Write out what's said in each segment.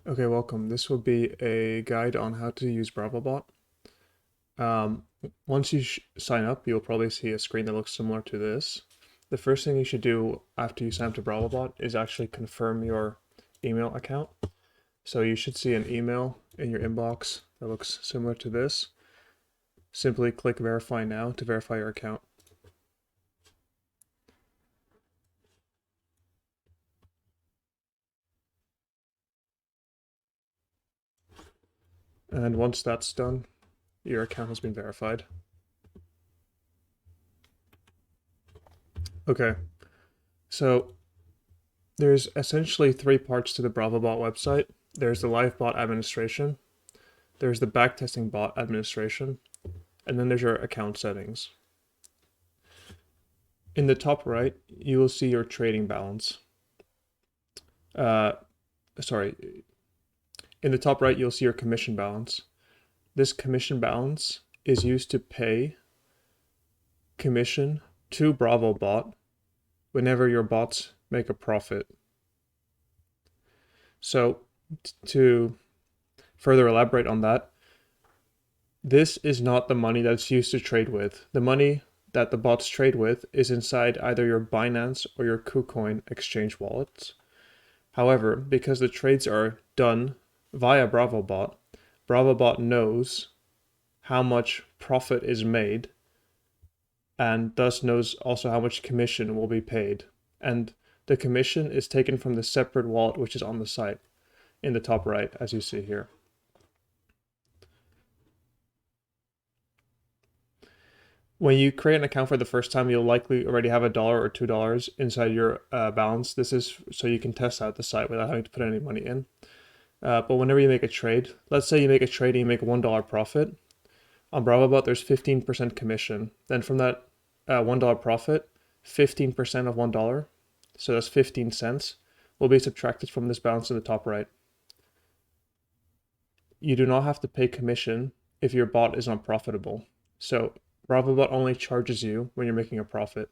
Okay, welcome. This will be a guide on how to use BravoBot. Um, Once you sign up, you'll probably see a screen that looks similar to this. The first thing you should do after you sign up to BravoBot is actually confirm your email account. So you should see an email in your inbox that looks similar to this. Simply click Verify Now to verify your account. And once that's done, your account has been verified. Okay, so there's essentially three parts to the BravoBot website. There's the live bot administration, there's the backtesting bot administration, and then there's your account settings. In the top right, you will see your trading balance. In the top right, you'll see your commission balance. This commission balance is used to pay commission to BravoBot whenever your bots make a profit. So to further elaborate on that, this is not the money that's used to trade with. The money that the bots trade with is inside either your Binance or your Kucoin exchange wallets. However, because the trades are done via BravoBot, BravoBot knows how much profit is made and thus knows also how much commission will be paid. And the commission is taken from the separate wallet which is on the site in the top right, as you see here. When you create an account for the first time, you'll likely already have $1 or $2 inside your balance. This is so you can test out the site without having to put any money in. But whenever you make a trade, let's say you make a trade and you make $1 profit, on BravoBot there's 15% commission. Then from that $1 profit, 15% of $1, so that's 15 cents, will be subtracted from this balance in the top right. You do not have to pay commission if your bot is not profitable. So BravoBot only charges you when you're making a profit.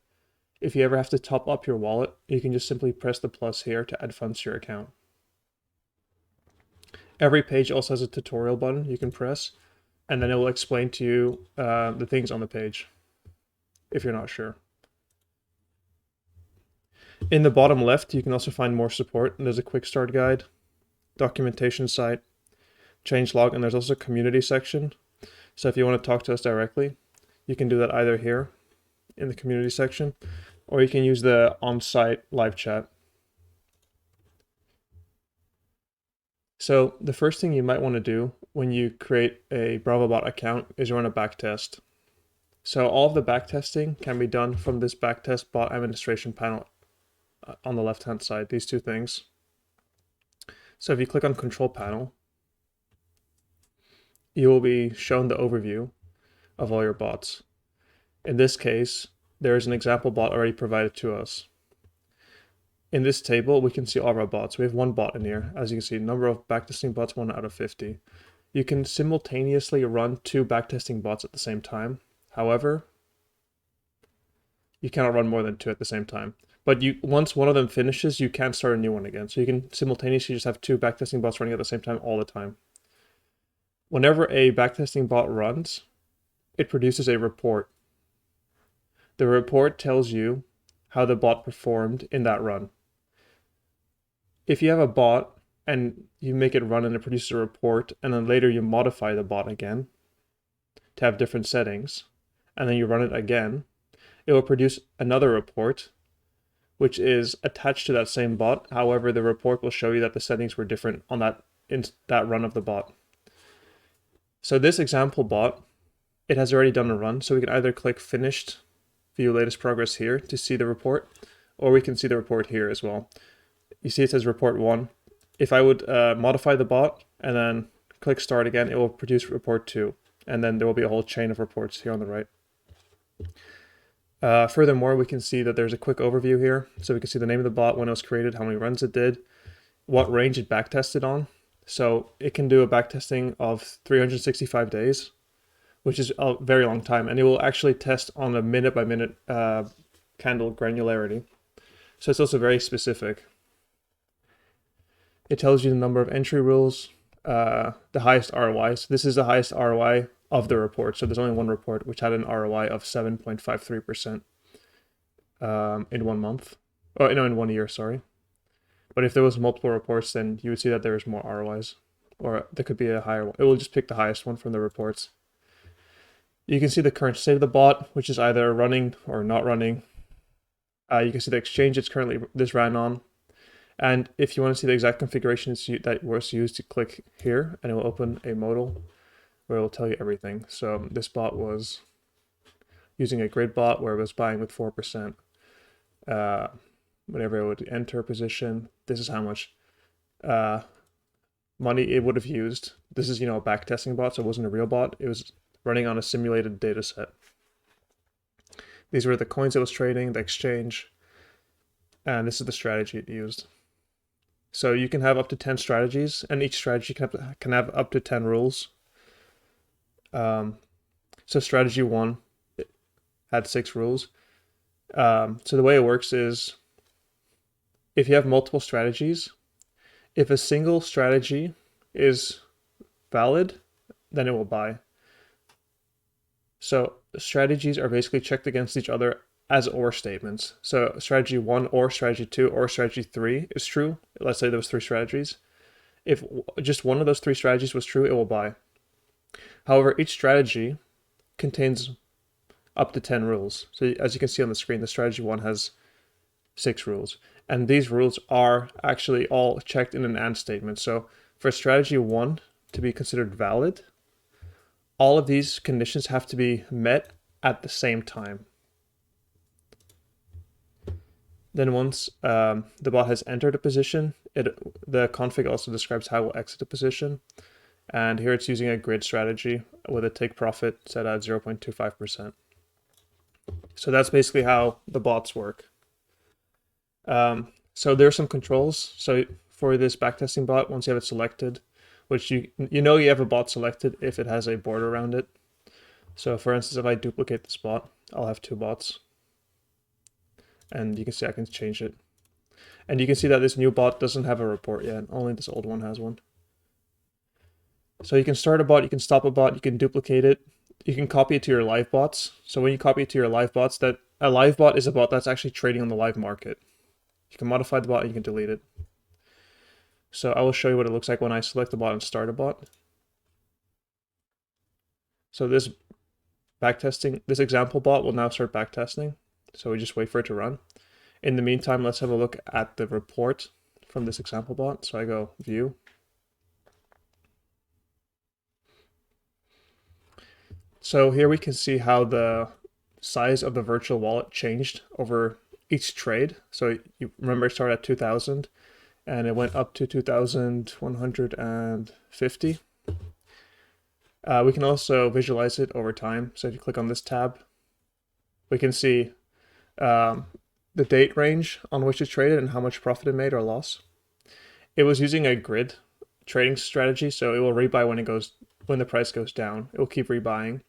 If you ever have to top up your wallet, you can just simply press the plus here to add funds to your account. Every page also has a tutorial button you can press, and then it will explain to you the things on the page if you're not sure. In the bottom left, you can also find more support. There's a quick start guide, documentation site, change log, and there's also a community section. So if you want to talk to us directly, you can do that either here in the community section, or you can use the on-site live chat. So the first thing you might want to do when you create a BravoBot account is run a backtest. So all of the backtesting can be done from this backtest bot administration panel on the left-hand side, these two things. So if you click on control panel, you will be shown the overview of all your bots. In this case, there is an example bot already provided to us. In this table, we can see all of our bots. We have one bot in here. As you can see, number of backtesting bots, 1 out of 50. You can simultaneously run 2 backtesting bots at the same time. However, you cannot run more than 2 at the same time. But once one of them finishes, you can start a new one again. So you can simultaneously just have 2 backtesting bots running at the same time all the time. Whenever a backtesting bot runs, it produces a report. The report tells you how the bot performed in that run. If you have a bot and you make it run and it produces a report, and then later you modify the bot again to have different settings, and then you run it again, it will produce another report which is attached to that same bot. However, the report will show you that the settings were different on that run of the bot. So this example bot, it has already done a run, so we can either click finished, view latest progress here to see the report, or we can see the report here as well. You see it says report 1. If I would modify the bot and then click start again, it will produce report 2, and then there will be a whole chain of reports here on the right. Furthermore, we can see that there's a quick overview here. So we can see the name of the bot, when it was created, how many runs it did, what range it backtested on. So it can do a backtesting of 365 days, which is a very long time. And it will actually test on a minute-by-minute candle granularity. So it's also very specific. It tells you the number of entry rules, the highest ROI. So this is the highest ROI of the report. So there's only one report which had an ROI of 7.53% in 1 month. Oh, no, in 1 year, sorry. But if there was multiple reports, then you would see that there's more ROIs, or there could be a higher one. It will just pick the highest one from the reports. You can see the current state of the bot, which is either running or not running. You can see the exchange it's currently this ran on. And if you want to see the exact configuration that was used, you click here and it will open a modal where it will tell you everything. So this bot was using a grid bot where it was buying with 4%. Whenever it would enter a position, this is how much money it would have used. This is, a backtesting bot, so it wasn't a real bot. It was running on a simulated data set. These were the coins it was trading, the exchange, and this is the strategy it used. So you can have up to 10 strategies, and each strategy can have up to 10 rules. So strategy 1 had 6 rules. So the way it works is, if you have multiple strategies, if a single strategy is valid, then it will buy. So strategies are basically checked against each other as or statements. So strategy 1 or strategy 2 or strategy 3 is true. Let's say there was 3 strategies. If just one of those 3 strategies was true, it will buy. However, each strategy contains up to 10 rules. So as you can see on the screen, the strategy 1 has 6 rules. And these rules are actually all checked in an AND statement. So for strategy 1 to be considered valid, all of these conditions have to be met at the same time. Then once the bot has entered a position, the config also describes how it will exit a position. And here it's using a grid strategy with a take profit set at 0.25%. So that's basically how the bots work. So there's some controls. So for this backtesting bot, once you have it selected, which you have a bot selected if it has a border around it. So for instance, if I duplicate this bot, I'll have 2 bots. And you can see I can change it. And you can see that this new bot doesn't have a report yet. Only this old one has one. So you can start a bot, you can stop a bot, you can duplicate it. You can copy it to your live bots. So when you copy it to your live bots, a live bot is a bot that's actually trading on the live market. You can modify the bot and you can delete it. So I will show you what it looks like when I select the bot and start a bot. So this example bot will now start backtesting. So we just wait for it to run. In the meantime, let's have a look at the report from this example bot. So I go view. So here we can see how the size of the virtual wallet changed over each trade. So you remember it started at 2,000 and it went up to 2,150. We can also visualize it over time. So if you click on this tab, we can see the date range on which it traded and how much profit it made or loss. It was using a grid trading strategy, so it will rebuy when the price goes down. It will keep rebuying,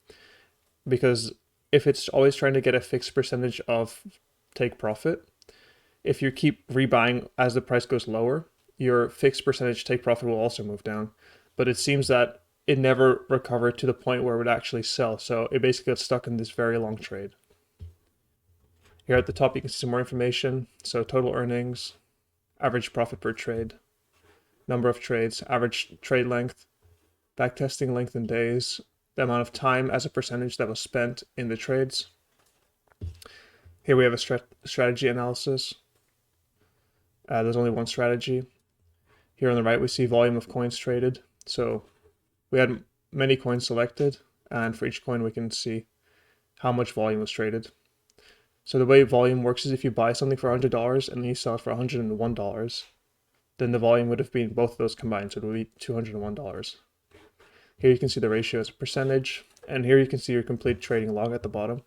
because if it's always trying to get a fixed percentage of take profit, if you keep rebuying as the price goes lower, your fixed percentage take profit will also move down. But it seems that it never recovered to the point where it would actually sell. So it basically got stuck in this very long trade. Here at the top, you can see some more information. So total earnings, average profit per trade, number of trades, average trade length, backtesting length in days, the amount of time as a percentage that was spent in the trades. Here we have a strategy analysis. There's only one strategy. Here on the right, we see volume of coins traded. So we had many coins selected, and for each coin, we can see how much volume was traded. So the way volume works is if you buy something for $100 and then you sell it for $101, then the volume would have been both of those combined, so it would be $201. Here you can see the ratio as a percentage, and here you can see your complete trading log at the bottom.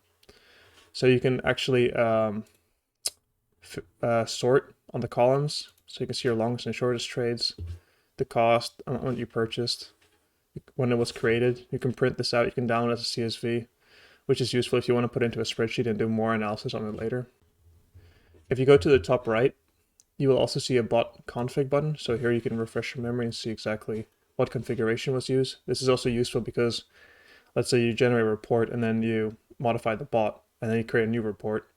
So you can actually sort on the columns, so you can see your longest and shortest trades, the cost, amount you purchased, when it was created. You can print this out, you can download it as a CSV, which is useful if you want to put into a spreadsheet and do more analysis on it later. If you go to the top right, you will also see a bot config button. So here you can refresh your memory and see exactly what configuration was used. This is also useful because let's say you generate a report and then you modify the bot and then you create a new report.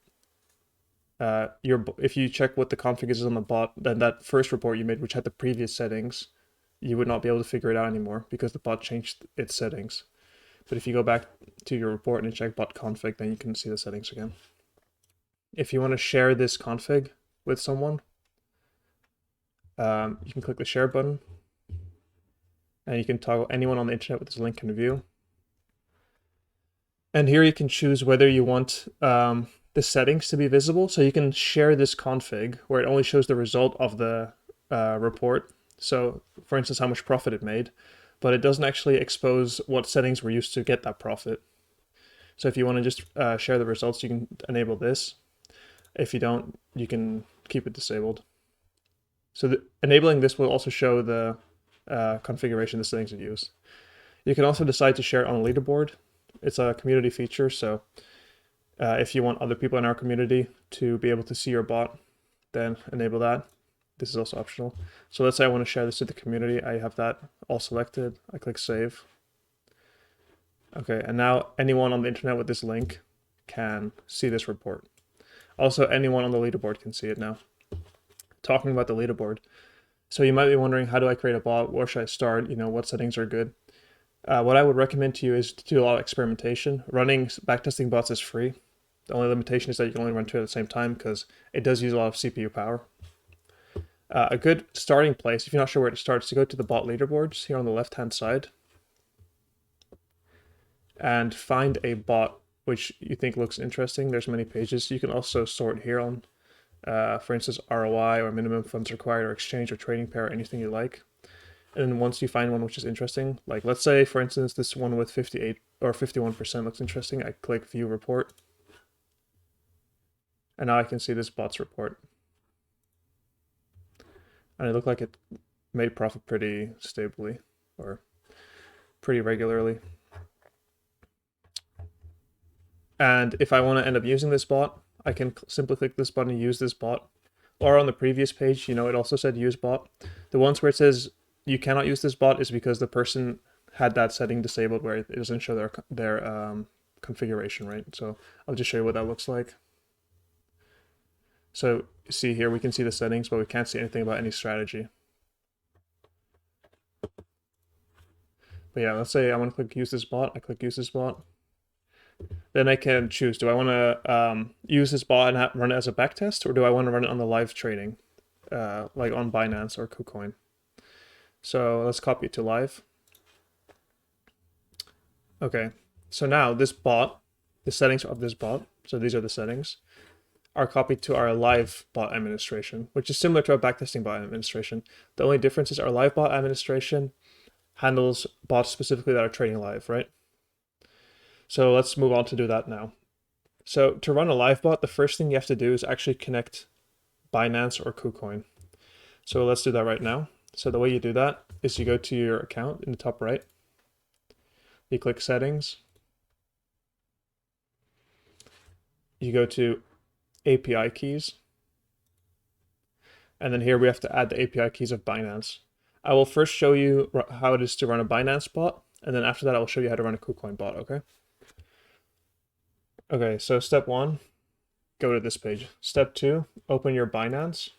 If you check what the config is on the bot, then that first report you made, which had the previous settings, you would not be able to figure it out anymore because the bot changed its settings. But if you go back to your report and check bot config, then you can see the settings again. If you want to share this config with someone, you can click the share button and you can toggle anyone on the internet with this link can view. And here you can choose whether you want the settings to be visible. So you can share this config where it only shows the result of the report. So for instance, how much profit it made, but it doesn't actually expose what settings were used to get that profit. So if you want to just share the results, you can enable this. If you don't, you can keep it disabled. So enabling this will also show the configuration the settings are used. You can also decide to share it on a leaderboard. It's a community feature, so if you want other people in our community to be able to see your bot, then enable that. This is also optional. So let's say I want to share this to the community. I have that all selected. I click save. Okay, and now anyone on the internet with this link can see this report. Also, anyone on the leaderboard can see it now. Talking about the leaderboard. So you might be wondering, how do I create a bot? Where should I start? What settings are good? What I would recommend to you is to do a lot of experimentation. Running backtesting bots is free. The only limitation is that you can only run two at the same time because it does use a lot of CPU power. A good starting place, if you're not sure where to start, is to go to the bot leaderboards here on the left-hand side and find a bot which you think looks interesting. There's many pages. You can also sort here on, for instance, ROI or minimum funds required or exchange or trading pair, anything you like. And then once you find one which is interesting, like let's say, for instance, this one with 58 or 51% looks interesting, I click view report. And now I can see this bot's report. And it looked like it made profit pretty stably or pretty regularly. And if I want to end up using this bot, I can simply click this button and use this bot. Or on the previous page, it also said use bot. The ones where it says you cannot use this bot is because the person had that setting disabled where it doesn't show their configuration, right? So I'll just show you what that looks like. So see here, we can see the settings, but we can't see anything about any strategy. But yeah, let's say I want to click use this bot. I click use this bot. Then I can choose, do I want to use this bot and run it as a backtest, or do I want to run it on the live trading, like on Binance or Kucoin? So let's copy it to live. Okay, so now this bot, the settings of this bot, so these are the settings, are copied to our live bot administration, which is similar to our backtesting bot administration. The only difference is our live bot administration handles bots specifically that are trading live, right? So let's move on to do that now. So to run a live bot, the first thing you have to do is actually connect Binance or Kucoin. So let's do that right now. So the way you do that is you go to your account in the top right. You click settings. You go to API keys. And then here we have to add the API keys of Binance. I will first show you how it is to run a Binance bot. And then after that, I will show you how to run a Kucoin bot, okay? Okay, so step 1, go to this page. Step 2, open your Binance.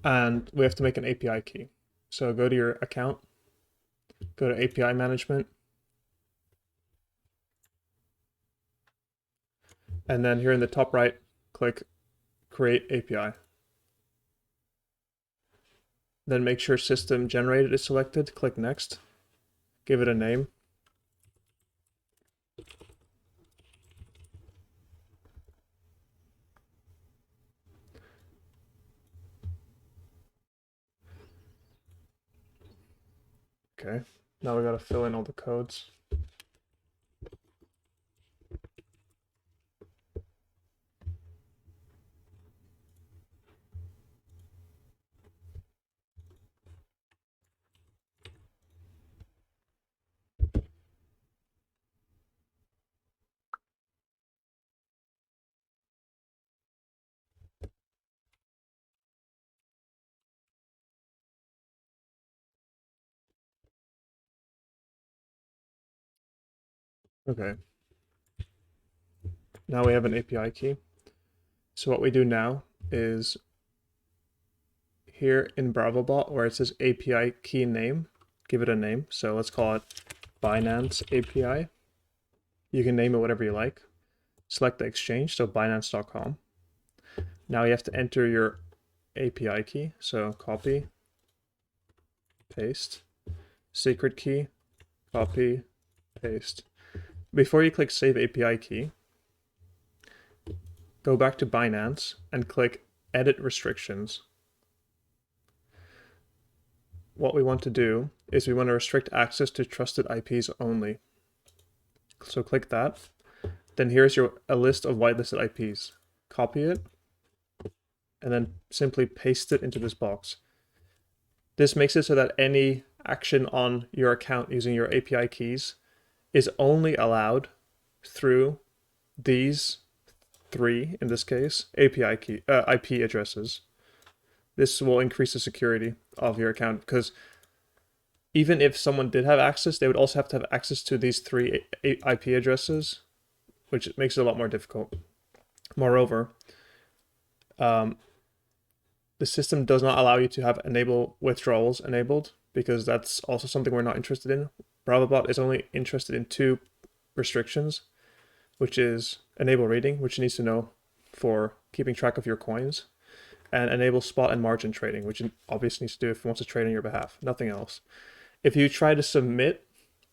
And we have to make an API key. So go to your account, go to API management. And then here in the top right, click create API. Then make sure system generated is selected, click next, give it a name. Okay, now we gotta fill in all the codes. Okay. Now we have an API key. So what we do now is here in BravoBot where it says API key name, give it a name. So let's call it Binance API. You can name it whatever you like. Select the exchange, so Binance.com. Now you have to enter your API key. So copy, paste, secret key, copy, paste. Before you click Save API Key, go back to Binance and click Edit Restrictions. What we want to do is we want to restrict access to trusted IPs only. So click that. Then here's a list of whitelisted IPs. Copy it, and then simply paste it into this box. This makes it so that any action on your account using your API keys is only allowed through these three, in this case, IP addresses. This will increase the security of your account because even if someone did have access, they would also have to have access to these three IP addresses, which makes it a lot more difficult. Moreover, the system does not allow you to have enable withdrawals enabled because that's also something we're not interested in. BravoBot is only interested in two restrictions, which is enable reading, which it needs to know for keeping track of your coins, and enable spot and margin trading, which it obviously needs to do if it wants to trade on your behalf, nothing else. If you try to submit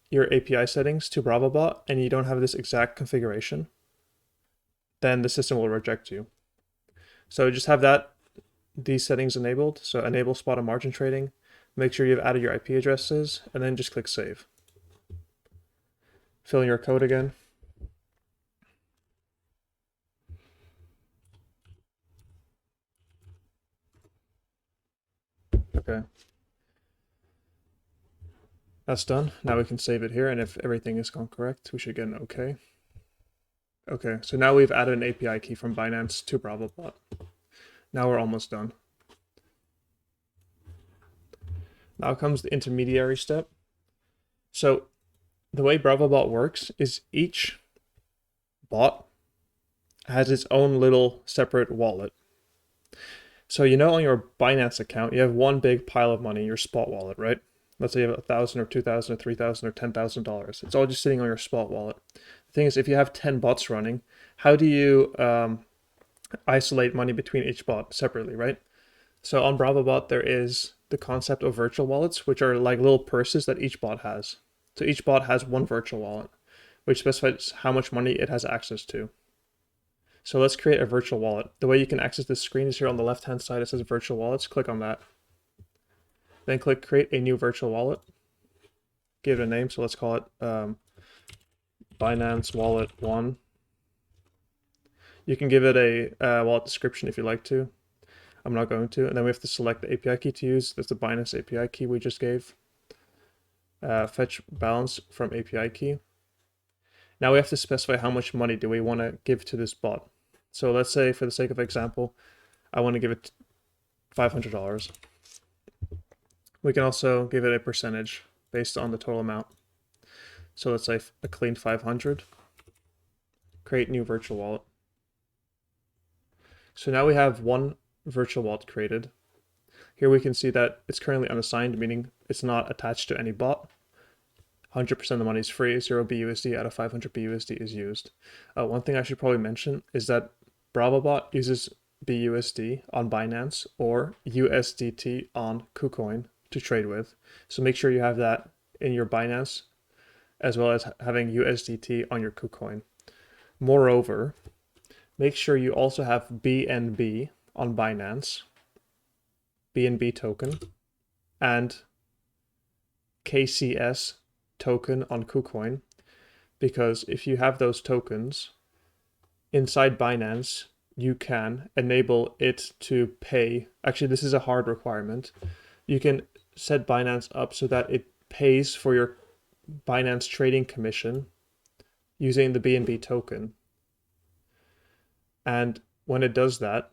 your API settings to BravoBot and you don't have this exact configuration, then the system will reject you. So just have these settings enabled. So enable spot and margin trading, make sure you've added your IP addresses, and then just click save. Fill in your code again. Okay. That's done. Now we can save it here, and if everything is gone correct, we should get an OK. Okay, so now we've added an API key from Binance to BravoBot. Now we're almost done. Now comes the intermediary step. So the way BravoBot works is each bot has its own little separate wallet. So you know on your Binance account, you have one big pile of money, your spot wallet, right? Let's say you have $1,000 or $2,000 or $3,000 or $10,000. It's all just sitting on your spot wallet. The thing is, if you have 10 bots running, how do you isolate money between each bot separately, right? So on BravoBot, there is the concept of virtual wallets, which are like little purses that each bot has. So each bot has one virtual wallet, which specifies how much money it has access to. So let's create a virtual wallet. The way you can access this screen is here on the left-hand side. It says virtual wallets. Click on that. Then click create a new virtual wallet. Give it a name. So let's call it Binance Wallet 1. You can give it a wallet description if you like to. I'm not going to. And then we have to select the API key to use. That's the Binance API key we just gave. Fetch balance from API key. Now we have to specify how much money do we want to give to this bot. So let's say, for the sake of example, I want to give it $500. We can also give it a percentage based on the total amount. So let's say a clean 500. Create new virtual wallet. So now we have one virtual wallet created. Here we can see that it's currently unassigned, meaning it's not attached to any bot. 100% of the money is free, 0 BUSD out of 500 BUSD is used. One thing I should probably mention is that BravoBot uses BUSD on Binance or USDT on Kucoin to trade with. So make sure you have that in your Binance as well as having USDT on your Kucoin. Moreover, make sure you also have BNB on Binance, BNB token, and KCS token on Kucoin, because if you have those tokens inside Binance, you can enable it to pay. Actually, this is a hard requirement. You can set Binance up so that it pays for your Binance trading commission using the BNB token. And when it does that,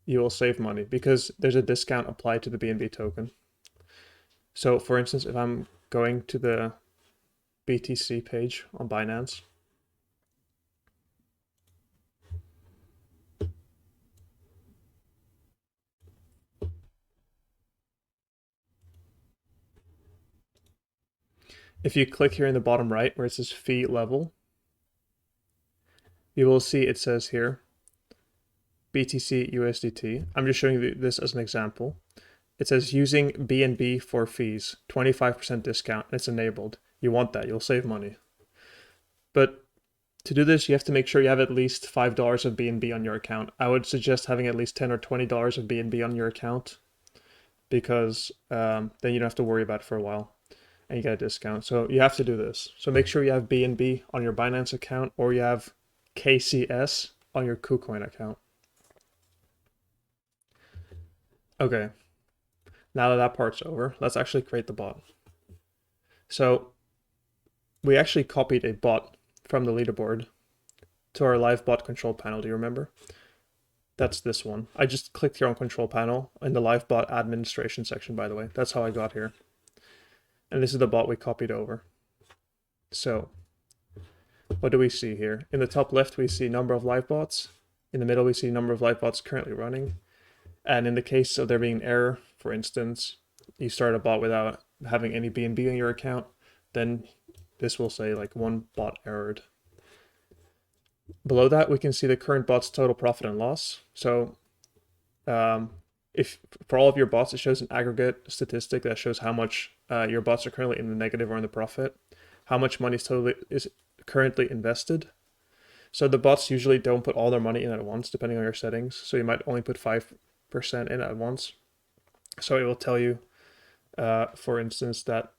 you will save money because there's a discount applied to the BNB token. So for instance, if I'm going to the BTC page on Binance. If you click here in the bottom right where it says fee level, you will see it says here BTC USDT. I'm just showing you this as an example. It says using BNB for fees, 25% discount. It's enabled. You want that, you'll save money. But to do this, you have to make sure you have at least $5 of BNB on your account. I would suggest having at least $10 or $20 of BNB on your account, because then you don't have to worry about it for a while and you get a discount. So you have to do this. So make sure you have BNB on your Binance account, or you have KCS on your Kucoin account. Okay, now that part's over, let's actually create the bot. So we actually copied a bot from the leaderboard to our live bot control panel. Do you remember? That's this one. I just clicked here on control panel in the live bot administration section, by the way. That's how I got here. And this is the bot we copied over. So what do we see here? In the top left, we see number of live bots. In the middle, we see number of live bots currently running. And in the case of there being an error, for instance, you start a bot without having any BNB on your account, then this will say like one bot errored. Below that, we can see the current bot's total profit and loss. So if for all of your bots, it shows an aggregate statistic that shows how much your bots are currently in the negative or in the profit, how much money is currently invested. So the bots usually don't put all their money in at once, depending on your settings. So you might only put 5% in at once. So it will tell you, for instance, that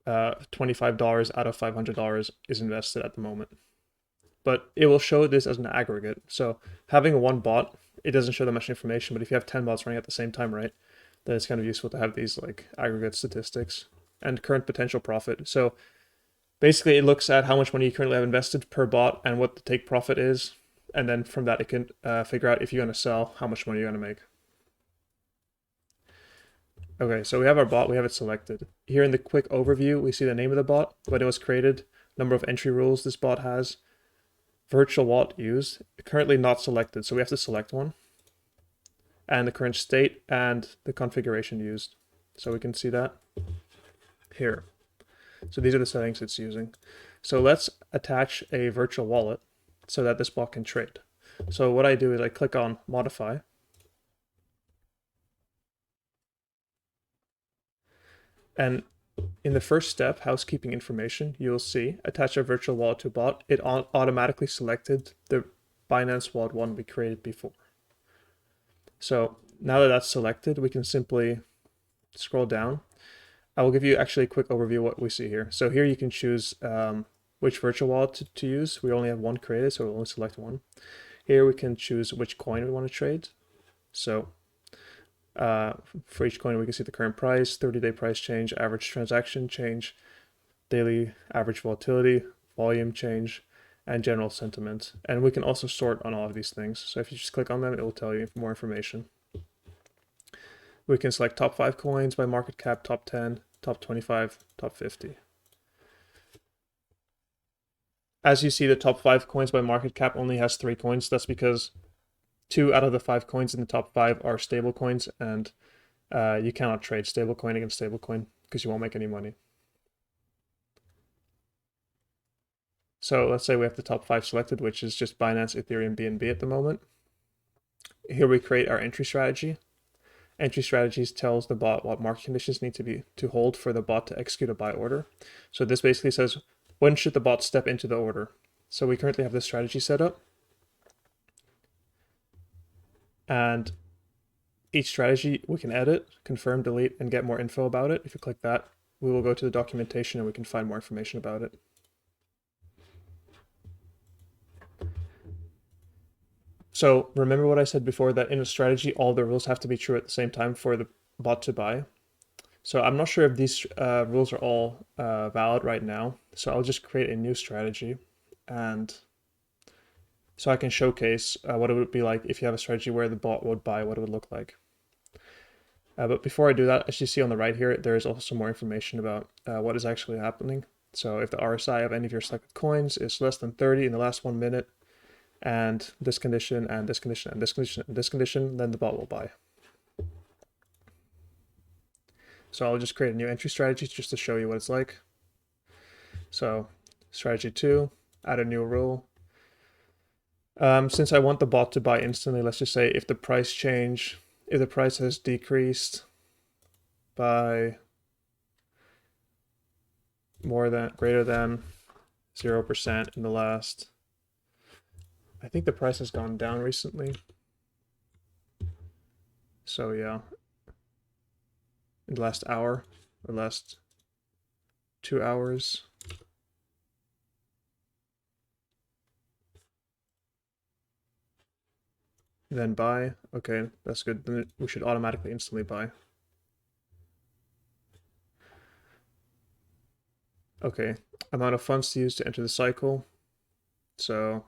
$25 out of $500 is invested at the moment. But it will show this as an aggregate. So having one bot, it doesn't show that much information, but if you have 10 bots running at the same time, right, then it's kind of useful to have these like aggregate statistics and current potential profit. So basically it looks at how much money you currently have invested per bot and what the take profit is. And then from that, it can figure out if you're going to sell, how much money you're going to make. Okay, so we have our bot, we have it selected. Here in the quick overview, we see the name of the bot, when it was created, number of entry rules this bot has, virtual wallet used, currently not selected, so we have to select one, and the current state and the configuration used. So we can see that here. So these are the settings it's using. So let's attach a virtual wallet so that this bot can trade. So what I do is I click on modify. And in the first step, housekeeping information, you'll see attach a virtual wallet to bot. It automatically selected the Binance Wallet 1 we created before. So now that that's selected, we can simply scroll down. I will give you actually a quick overview of what we see here. So here you can choose which virtual wallet to use. We only have one created, so we'll only select one. Here we can choose which coin we want to trade. So for each coin, we can see the current price, 30-day price change, average transaction change, daily average volatility, volume change, and general sentiment. And we can also sort on all of these things. So if you just click on them, it will tell you more information. We can select top 5 coins by market cap, top 10, top 25, top 50. As you see, the top 5 coins by market cap only has 3 coins. That's because 2 out of the 5 coins in the top 5 are stable coins, and you cannot trade stable coin against stable coin because you won't make any money. So let's say we have the top 5 selected, which is just Binance, Ethereum, BNB at the moment. Here we create our entry strategy. Entry strategies tells the bot what market conditions need to hold for the bot to execute a buy order. So this basically says, when should the bot step into the order? So we currently have this strategy set up. And each strategy we can edit, confirm, delete, and get more info about it. If you click that, we will go to the documentation and we can find more information about it. So remember what I said before, that in a strategy, all the rules have to be true at the same time for the bot to buy. So I'm not sure if these rules are all valid right now. So I'll just create a new strategy, and so I can showcase what it would be like if you have a strategy where the bot would buy, what it would look like. But before I do that, as you see on the right here, there is also some more information about what is actually happening. So if the RSI of any of your selected coins is less than 30 in the last 1 minute, and this condition, and this condition, and this condition, and this condition, then the bot will buy. So I'll just create a new entry strategy just to show you what it's like. So strategy 2, add a new rule. Since I want the bot to buy instantly, let's just say if the price has decreased by greater than 0% in the last, I think the price has gone down recently. So yeah, in the last hour or last 2 hours. Then buy. Okay, that's good. Then we should automatically instantly buy. Okay, amount of funds to use to enter the cycle. So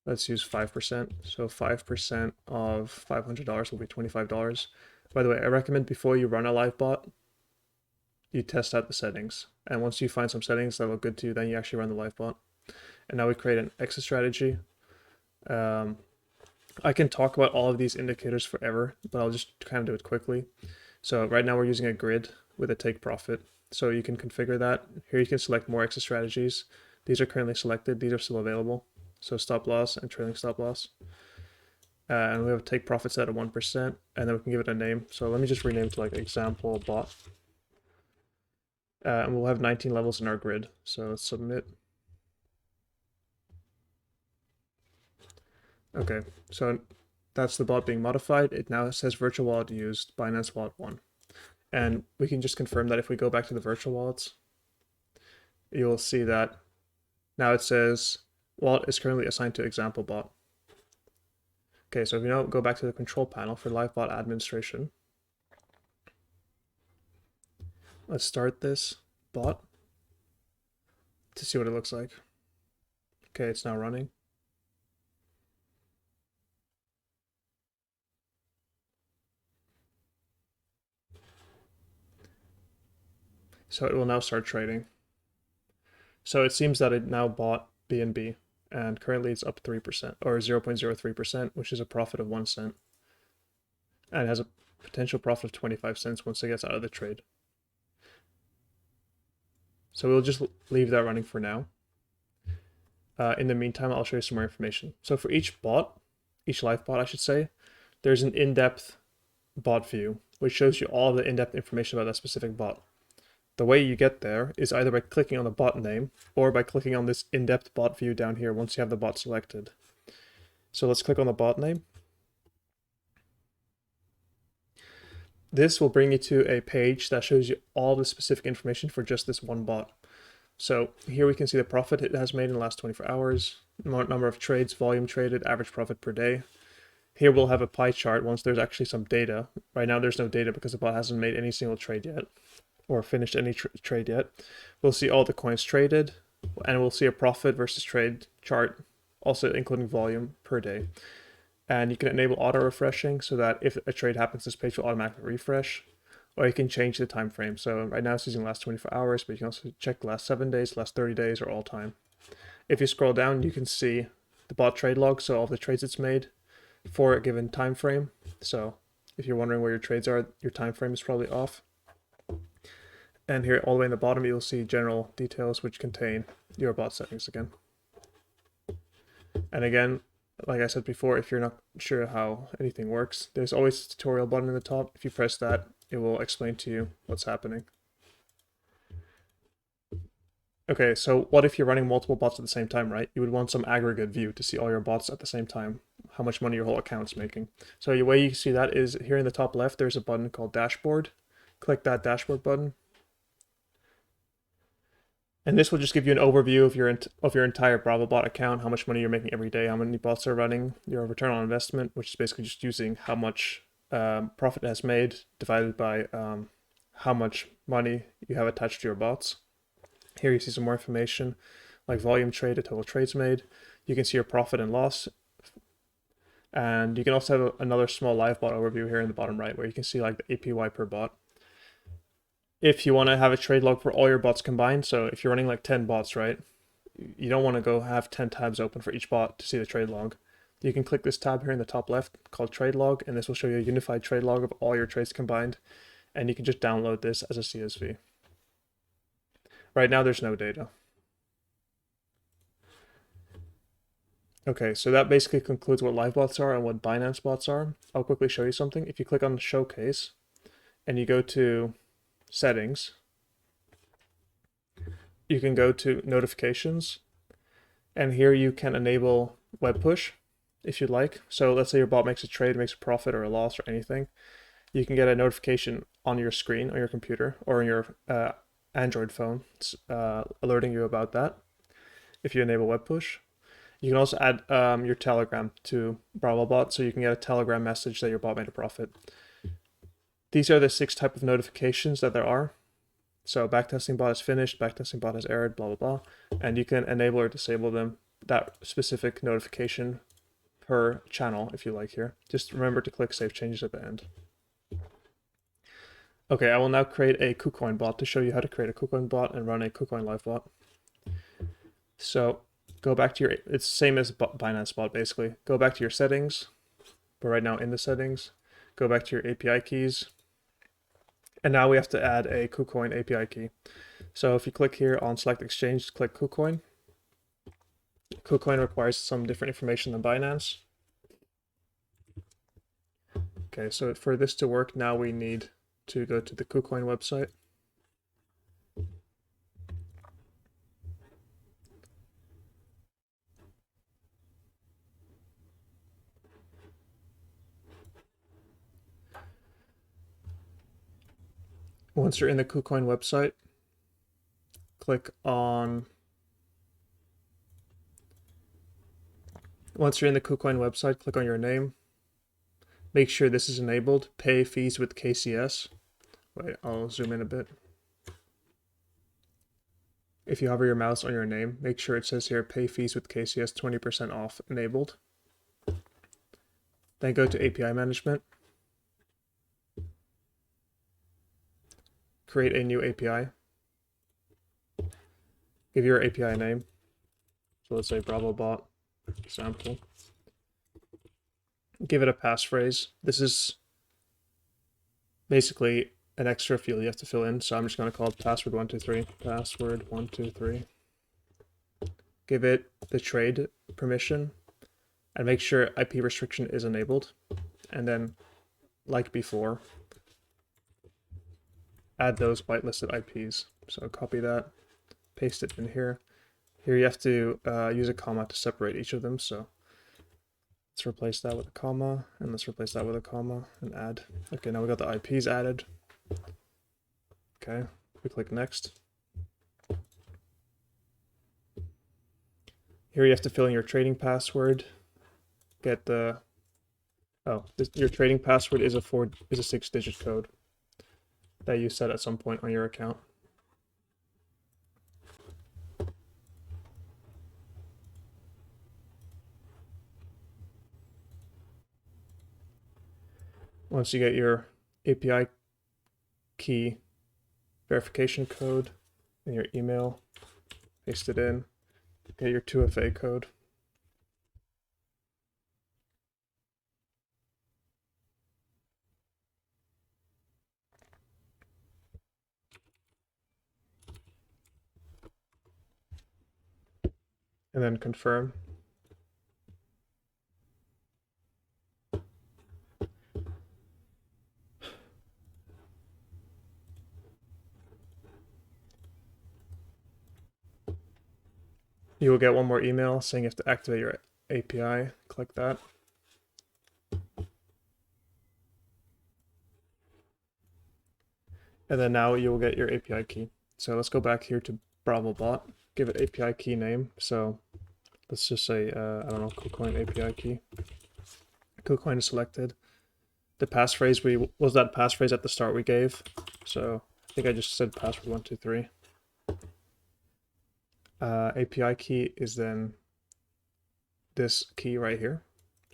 let's use 5%. So 5% of $500 will be $25. By the way, I recommend before you run a live bot, you test out the settings. And once you find some settings that look good to you, then you actually run the live bot. And now we create an exit strategy. I can talk about all of these indicators forever, but I'll just kind of do it quickly. So right now we're using a grid with a take profit. So you can configure that. Here you can select more exit strategies. These are currently selected. These are still available. So stop loss and trailing stop loss. And we have a take profit set at 1%, and then we can give it a name. So let me just rename it to like example bot. And we'll have 19 levels in our grid. So let's submit. Okay, so that's the bot being modified. It now says virtual wallet used, Binance Wallet 1. And we can just confirm that if we go back to the virtual wallets, you'll see that now it says wallet is currently assigned to example bot. Okay, so if you now go back to the control panel for live bot administration, let's start this bot to see what it looks like. Okay, it's now running. So it will now start trading. So it seems that it now bought BNB, and currently it's up 3% or 0.03%, which is a profit of 1 cent. And it has a potential profit of 25 cents once it gets out of the trade. So we'll just leave that running for now. In the meantime, I'll show you some more information. So for each bot, each live bot, I should say, there's an in-depth bot view, which shows you all the in-depth information about that specific bot. The way you get there is either by clicking on the bot name or by clicking on this in-depth bot view down here once you have the bot selected. So let's click on the bot name. This will bring you to a page that shows you all the specific information for just this one bot. So here we can see the profit it has made in the last 24 hours, number of trades, volume traded, average profit per day. Here we'll have a pie chart once there's actually some data. Right now there's no data because the bot hasn't made any single trade yet or finished any trade yet. We'll see all the coins traded, and we'll see a profit versus trade chart, also including volume per day. And you can enable auto refreshing so that if a trade happens, this page will automatically refresh, or you can change the time frame. So right now it's using the last 24 hours, but you can also check the last 7 days, last 30 days, or all time. If you scroll down, you can see the bot trade log, so all the trades it's made for a given time frame. So if you're wondering where your trades are, your time frame is probably off. And here all the way in the bottom, you'll see general details which contain your bot settings again. And again, like I said before, if you're not sure how anything works, there's always a tutorial button in the top. If you press that, it will explain to you what's happening. Okay, so what if you're running multiple bots at the same time, right? You would want some aggregate view to see all your bots at the same time, how much money your whole account's making. So the way you see that is here in the top left, there's a button called Dashboard. Click that Dashboard button. And this will just give you an overview of your entire BravoBot account, how much money you're making every day, how many bots are running, your return on investment, which is basically just using how much profit it has made divided by how much money you have attached to your bots. Here you see some more information like volume traded, total trades made. You can see your profit and loss. And you can also have another small live bot overview here in the bottom right where you can see like the APY per bot. If you want to have a trade log for all your bots combined, so if you're running like 10 bots, right, you don't want to go have 10 tabs open for each bot to see the trade log. You can click this tab here in the top left called trade log, and this will show you a unified trade log of all your trades combined, and you can just download this as a CSV. Right now there's no data. Okay, so that basically concludes what live bots are and what Binance bots are. I'll quickly show you something. If you click on the showcase and you go to settings, you can go to notifications, and here you can enable web push if you'd like. So let's say your bot makes a trade, makes a profit or a loss or anything. You can get a notification on your screen, on your computer, or on your Android phone, alerting you about that if you enable web push. You can also add your Telegram to BravoBot, so you can get a Telegram message that your bot made a profit. These are the 6 types of notifications that there are. So backtesting bot is finished, backtesting bot has errored, blah, blah, blah. And you can enable or disable them, that specific notification per channel if you like here. Just remember to click Save Changes at the end. Okay, I will now create a Kucoin bot to show you how to create a Kucoin bot and run a Kucoin live bot. So go back to your, it's the same as Binance bot basically. Go back to your settings, but right now in the settings, go back to your API keys. And now we have to add a Kucoin API key. So if you click here on select exchange, click Kucoin. Kucoin requires some different information than Binance. Okay, so for this to work, now we need to go to the Kucoin website. Once you're in the Kucoin website, click on, your name. Make sure this is enabled, pay fees with KCS. Wait, I'll zoom in a bit. If you hover your mouse on your name, make sure it says here, pay fees with KCS 20% off enabled. Then go to API management. Create a new API. Give your API name. So let's say BravoBot example. Give it a passphrase. This is basically an extra field you have to fill in. So I'm just going to call it password123. Password123. Give it the trade permission and make sure IP restriction is enabled. And then, like before, add those whitelisted IPs. So copy that, paste it in here. Here you have to use a comma to separate each of them. So let's replace that with a comma, and let's replace that with a comma and add. Okay, now we got the IPs added. Okay, we click next. Here you have to fill in your trading password. Get the, your trading password is a 6-digit code that you set at some point on your account. Once you get your API key verification code in your email, paste it in, get your 2FA code. And then confirm. You will get one more email saying you have to activate your API. Click that. And then now you will get your API key. So let's go back here to BravoBot, give it API key name. So let's just say, I don't know, Kucoin API key. Kucoin is selected. The passphrase was that passphrase at the start we gave. So I think I just said password123. API key is then this key right here.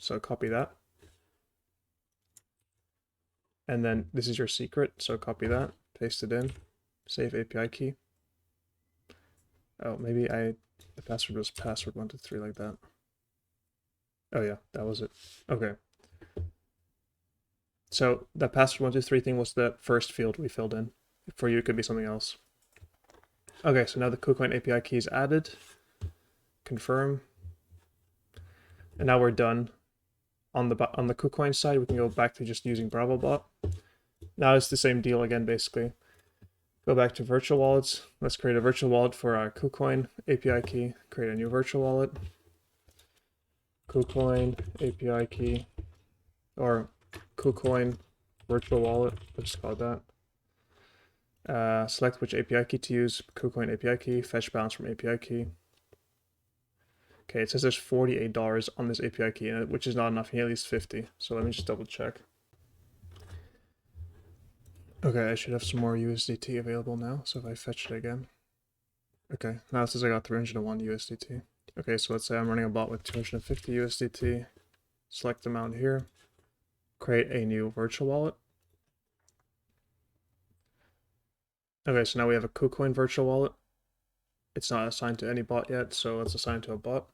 So copy that. And then this is your secret, so copy that, paste it in, save API key. Oh, maybe the password was password123 like that. Oh yeah, that was it. Okay. So that password123 thing was the first field we filled in. For you, it could be something else. Okay, so now the Kucoin API key is added. Confirm. And now we're done. On the Kucoin side, we can go back to just using BravoBot. Now it's the same deal again, basically. Go back to virtual wallets. Let's create a virtual wallet for our Kucoin API key. Create a new virtual wallet. Kucoin API key, or Kucoin virtual wallet. Let's just call it that. Select which API key to use. Kucoin API key. Fetch balance from API key. Okay, it says there's $48 on this API key, which is not enough. You need at least 50. So let me just double check. Okay, I should have some more USDT available now. So if I fetch it again. Okay, now it says I got 301 USDT. Okay, so let's say I'm running a bot with 250 USDT. Select amount here. Create a new virtual wallet. Okay, so now we have a Kucoin virtual wallet. It's not assigned to any bot yet, so let's assign it to a bot.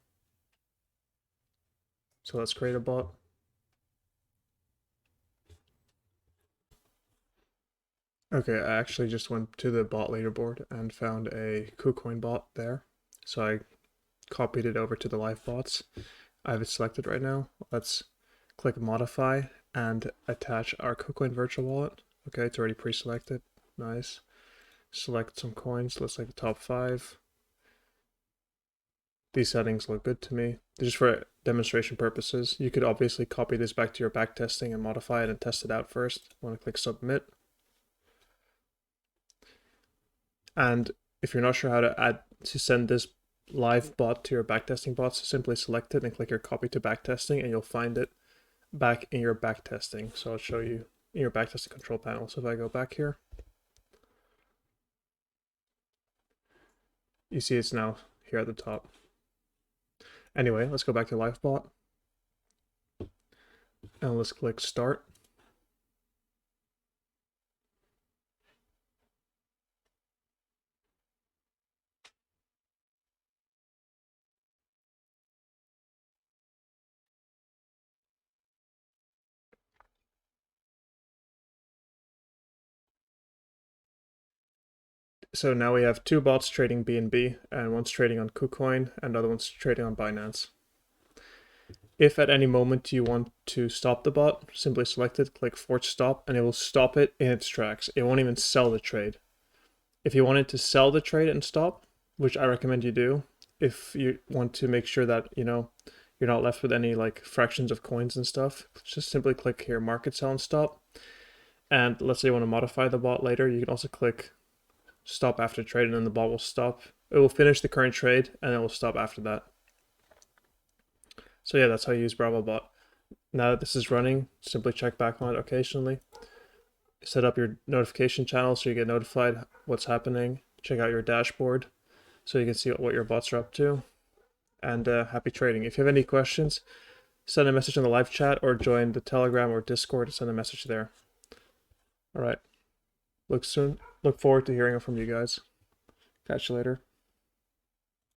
So let's create a bot. Okay, I actually just went to the bot leaderboard and found a Kucoin bot there. So I copied it over to the live bots. I have it selected right now. Let's click modify and attach our Kucoin virtual wallet. Okay, it's already pre-selected. Nice. Select some coins. Let's like the top 5. These settings look good to me. Just for demonstration purposes. You could obviously copy this back to your backtesting and modify it and test it out first. I want to click submit. And if you're not sure how to send this live bot to your backtesting bots, simply select it and click your copy to backtesting, and you'll find it back in your backtesting. So I'll show you in your backtesting control panel. So if I go back here, you see it's now here at the top. Anyway, let's go back to live bot and let's click start. So now we have 2 bots trading BNB, and one's trading on Kucoin and the other one's trading on Binance. If at any moment you want to stop the bot, simply select it, click force stop, and it will stop it in its tracks. It won't even sell the trade. If you wanted to sell the trade and stop, which I recommend you do, if you want to make sure that, you know, you're not left with any like fractions of coins and stuff, just simply click here, market sell and stop. And let's say you want to modify the bot later, you can also click stop after trade, and then the bot will stop. It will finish the current trade and it will stop after that. So yeah, that's how you use BravoBot. Now that this is running, simply check back on it occasionally. Set up your notification channel so you get notified what's happening. Check out your dashboard so you can see what your bots are up to. And happy trading. If you have any questions, send a message in the live chat or join the Telegram or Discord to send a message there. All right. Look forward to hearing from you guys. Catch you later.